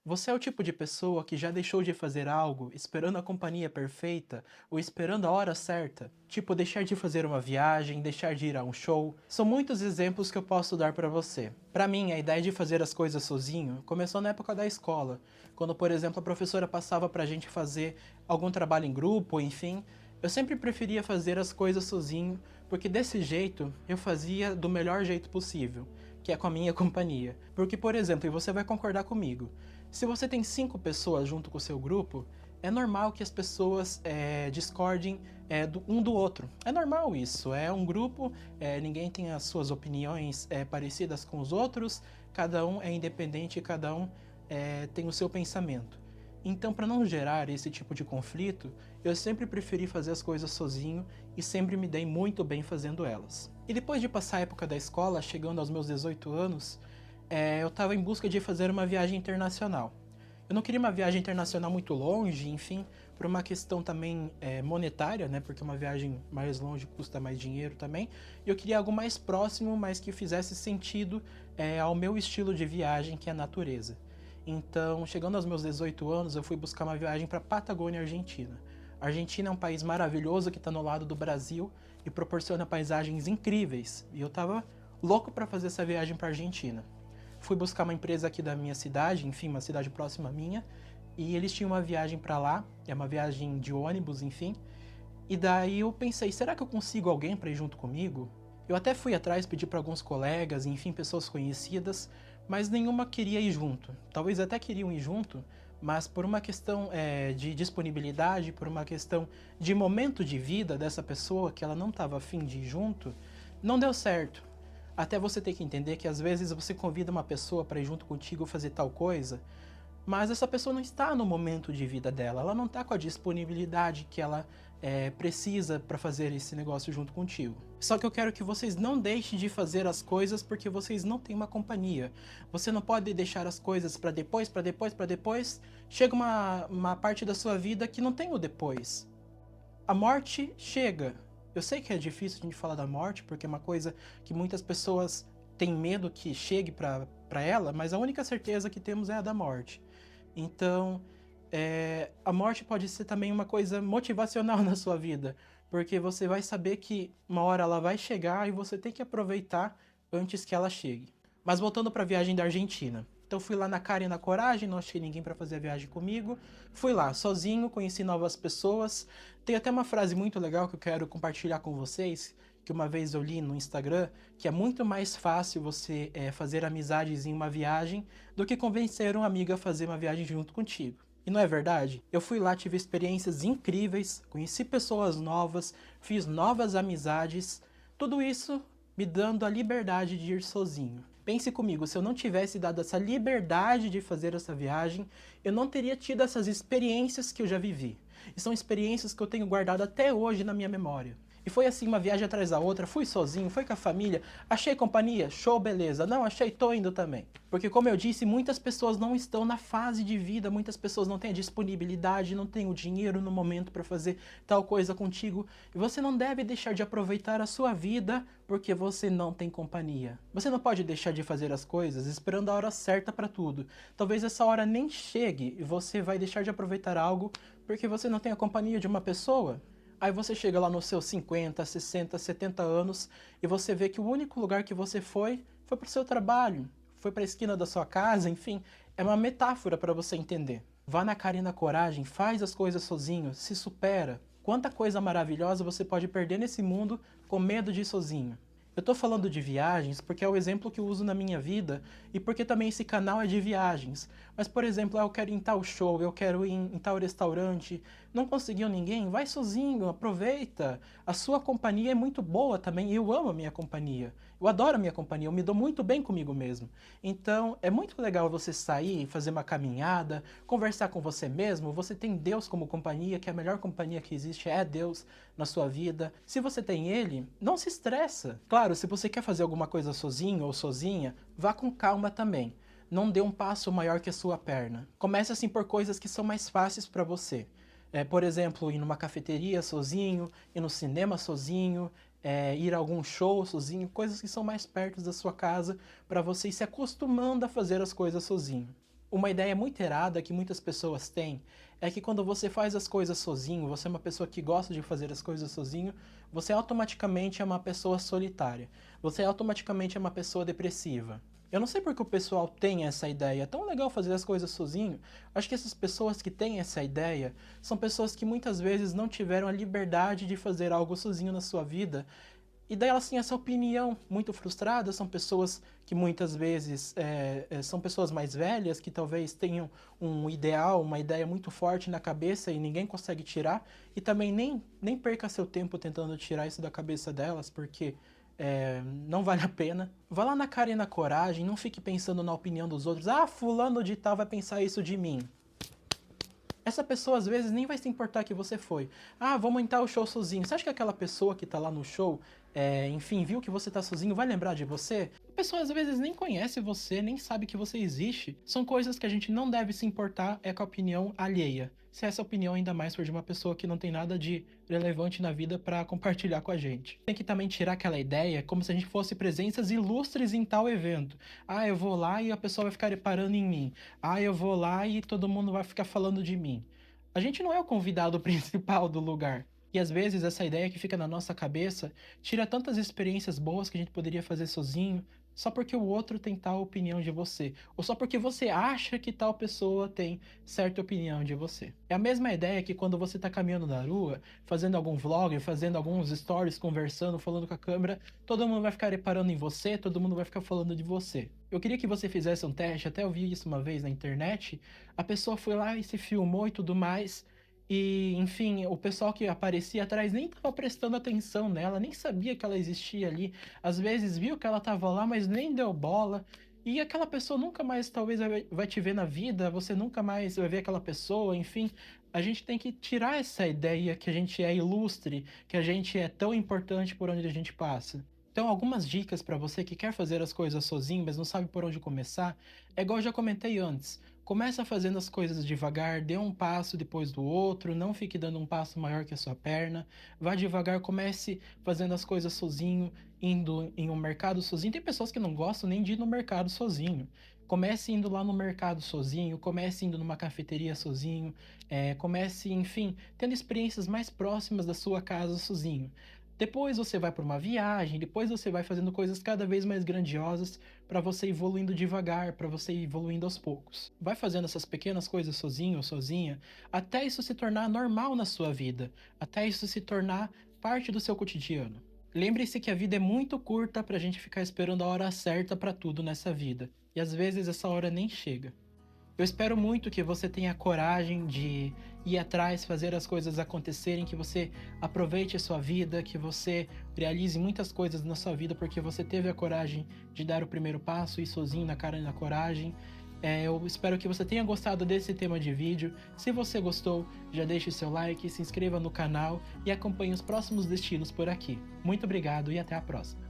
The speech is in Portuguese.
Você é o tipo de pessoa que já deixou de fazer algo esperando a companhia perfeita ou esperando a hora certa? Tipo, deixar de fazer uma viagem, deixar de ir a um show. São muitos exemplos que eu posso dar pra você. Pra mim, a ideia de fazer as coisas sozinho começou na época da escola, quando, por exemplo, a professora passava pra gente fazer algum trabalho em grupo, enfim. Eu sempre preferia fazer as coisas sozinho, porque desse jeito eu fazia do melhor jeito possível, que é com a minha companhia. Porque, por exemplo, e você vai concordar comigo, se você tem 5 pessoas junto com o seu grupo, é normal que as pessoas discordem um do outro. É normal isso, é um grupo, ninguém tem as suas opiniões parecidas com os outros, cada um é independente, cada um tem o seu pensamento. Então, para não gerar esse tipo de conflito, eu sempre preferi fazer as coisas sozinho e sempre me dei muito bem fazendo elas. E depois de passar a época da escola, chegando aos meus 18 anos, eu estava em busca de fazer uma viagem internacional. Eu não queria uma viagem internacional muito longe, enfim, por uma questão também monetária, né? Porque uma viagem mais longe custa mais dinheiro também. E eu queria algo mais próximo, mas que fizesse sentido ao meu estilo de viagem, que é a natureza. Então, chegando aos meus 18 anos, eu fui buscar uma viagem para Patagônia, Argentina. A Argentina é um país maravilhoso que está no lado do Brasil e proporciona paisagens incríveis. E eu estava louco para fazer essa viagem para a Argentina. Fui buscar uma empresa aqui da minha cidade, enfim, uma cidade próxima à minha, e eles tinham uma viagem para lá, é uma viagem de ônibus, enfim. E daí eu pensei, será que eu consigo alguém para ir junto comigo? Eu até fui atrás, pedi para alguns colegas, enfim, pessoas conhecidas, mas nenhuma queria ir junto. Talvez até queriam ir junto, mas por uma questão de disponibilidade, por uma questão de momento de vida dessa pessoa, que ela não estava afim de ir junto, não deu certo. Até você ter que entender que às vezes você convida uma pessoa para ir junto contigo fazer tal coisa, mas essa pessoa não está no momento de vida dela, ela não está com a disponibilidade que ela precisa para fazer esse negócio junto contigo. Só que eu quero que vocês não deixem de fazer as coisas porque vocês não têm uma companhia. Você não pode deixar as coisas para depois, para depois, para depois. Chega uma parte da sua vida que não tem o depois. A morte chega. Eu sei que é difícil a gente falar da morte, porque é uma coisa que muitas pessoas têm medo que chegue para ela, mas a única certeza que temos é a da morte. Então, a morte pode ser também uma coisa motivacional na sua vida, porque você vai saber que uma hora ela vai chegar e você tem que aproveitar antes que ela chegue. Mas voltando para a viagem da Argentina. Então fui lá na cara e na coragem, não achei ninguém para fazer a viagem comigo. Fui lá sozinho, conheci novas pessoas. Tem até uma frase muito legal que eu quero compartilhar com vocês, que uma vez eu li no Instagram, que é muito mais fácil você fazer amizades em uma viagem do que convencer um amigo a fazer uma viagem junto contigo. E não é verdade? Eu fui lá, tive experiências incríveis, conheci pessoas novas, fiz novas amizades, tudo isso me dando a liberdade de ir sozinho. Pense comigo, se eu não tivesse dado essa liberdade de fazer essa viagem, eu não teria tido essas experiências que eu já vivi. E são experiências que eu tenho guardado até hoje na minha memória. E foi assim, uma viagem atrás da outra, fui sozinho, fui com a família, achei companhia, show, beleza. Não achei, tô indo também. Porque como eu disse, muitas pessoas não estão na fase de vida, muitas pessoas não têm a disponibilidade, não têm o dinheiro no momento para fazer tal coisa contigo. E você não deve deixar de aproveitar a sua vida porque você não tem companhia. Você não pode deixar de fazer as coisas esperando a hora certa para tudo. Talvez essa hora nem chegue e você vai deixar de aproveitar algo porque você não tem a companhia de uma pessoa. Aí você chega lá nos seus 50, 60, 70 anos e você vê que o único lugar que você foi para o seu trabalho, foi para a esquina da sua casa, enfim, é uma metáfora para você entender. Vá na cara e na coragem, faz as coisas sozinho, se supera. Quanta coisa maravilhosa você pode perder nesse mundo com medo de ir sozinho. Eu tô falando de viagens porque é o exemplo que eu uso na minha vida e porque também esse canal é de viagens. Mas, por exemplo, eu quero ir em tal show, eu quero ir em tal restaurante, não conseguiu ninguém? Vai sozinho, aproveita. A sua companhia é muito boa também, eu amo a minha companhia. Eu adoro a minha companhia, eu me dou muito bem comigo mesmo. Então, é muito legal você sair, fazer uma caminhada, conversar com você mesmo. Você tem Deus como companhia, que a melhor companhia que existe é Deus na sua vida. Se você tem Ele, não se estressa. Claro, se você quer fazer alguma coisa sozinho ou sozinha, vá com calma também. Não dê um passo maior que a sua perna. Comece assim por coisas que são mais fáceis para você. Por exemplo, ir numa cafeteria sozinho, ir no cinema sozinho, ir a algum show sozinho, coisas que são mais perto da sua casa para você ir se acostumando a fazer as coisas sozinho. Uma ideia muito errada que muitas pessoas têm é que quando você faz as coisas sozinho, você é uma pessoa que gosta de fazer as coisas sozinho, você automaticamente é uma pessoa solitária. Você automaticamente é uma pessoa depressiva. Eu não sei porque o pessoal tem essa ideia. É tão legal fazer as coisas sozinho. Acho que essas pessoas que têm essa ideia são pessoas que muitas vezes não tiveram a liberdade de fazer algo sozinho na sua vida. E daí elas têm essa opinião muito frustrada, são pessoas que muitas vezes são pessoas mais velhas, que talvez tenham um ideal, uma ideia muito forte na cabeça e ninguém consegue tirar, e também nem perca seu tempo tentando tirar isso da cabeça delas, porque não vale a pena. Vá lá na cara e na coragem, não fique pensando na opinião dos outros. Ah, fulano de tal vai pensar isso de mim. Essa pessoa às vezes nem vai se importar que você foi. Ah, vou montar o show sozinho. Você acha que aquela pessoa que tá lá no show, enfim, viu que você tá sozinho, vai lembrar de você? A pessoa às vezes nem conhece você, nem sabe que você existe. São coisas que a gente não deve se importar com a opinião alheia. Se essa opinião ainda mais for de uma pessoa que não tem nada de relevante na vida pra compartilhar com a gente. Tem que também tirar aquela ideia como se a gente fosse presenças ilustres em tal evento. Ah, eu vou lá e a pessoa vai ficar reparando em mim. Ah, eu vou lá e todo mundo vai ficar falando de mim. A gente não é o convidado principal do lugar. E às vezes essa ideia que fica na nossa cabeça tira tantas experiências boas que a gente poderia fazer sozinho, só porque o outro tem tal opinião de você, ou só porque você acha que tal pessoa tem certa opinião de você. É a mesma ideia que quando você tá caminhando na rua, fazendo algum vlog, fazendo alguns stories, conversando, falando com a câmera, todo mundo vai ficar reparando em você, todo mundo vai ficar falando de você. Eu queria que você fizesse um teste, até eu vi isso uma vez na internet, a pessoa foi lá e se filmou e tudo mais, e, enfim, o pessoal que aparecia atrás nem tava prestando atenção nela, nem sabia que ela existia ali. Às vezes viu que ela tava lá, mas nem deu bola. E aquela pessoa nunca mais, talvez, vai te ver na vida, você nunca mais vai ver aquela pessoa, enfim. A gente tem que tirar essa ideia que a gente é ilustre, que a gente é tão importante por onde a gente passa. Então, algumas dicas para você que quer fazer as coisas sozinho, mas não sabe por onde começar, é igual eu já comentei antes. Começa fazendo as coisas devagar, dê um passo depois do outro, não fique dando um passo maior que a sua perna. Vá devagar, comece fazendo as coisas sozinho, indo em um mercado sozinho. Tem pessoas que não gostam nem de ir no mercado sozinho. Comece indo lá no mercado sozinho, comece indo numa cafeteria sozinho, comece, enfim, tendo experiências mais próximas da sua casa sozinho. Depois você vai para uma viagem, depois você vai fazendo coisas cada vez mais grandiosas para você evoluindo devagar, para você evoluindo aos poucos. Vai fazendo essas pequenas coisas sozinho ou sozinha, até isso se tornar normal na sua vida, até isso se tornar parte do seu cotidiano. Lembre-se que a vida é muito curta para a gente ficar esperando a hora certa para tudo nessa vida, e às vezes essa hora nem chega. Eu espero muito que você tenha coragem de ir atrás, fazer as coisas acontecerem, que você aproveite a sua vida, que você realize muitas coisas na sua vida porque você teve a coragem de dar o primeiro passo, ir sozinho na cara e na coragem. Eu espero que você tenha gostado desse tema de vídeo. Se você gostou, já deixe seu like, se inscreva no canal e acompanhe os próximos destinos por aqui. Muito obrigado e até a próxima.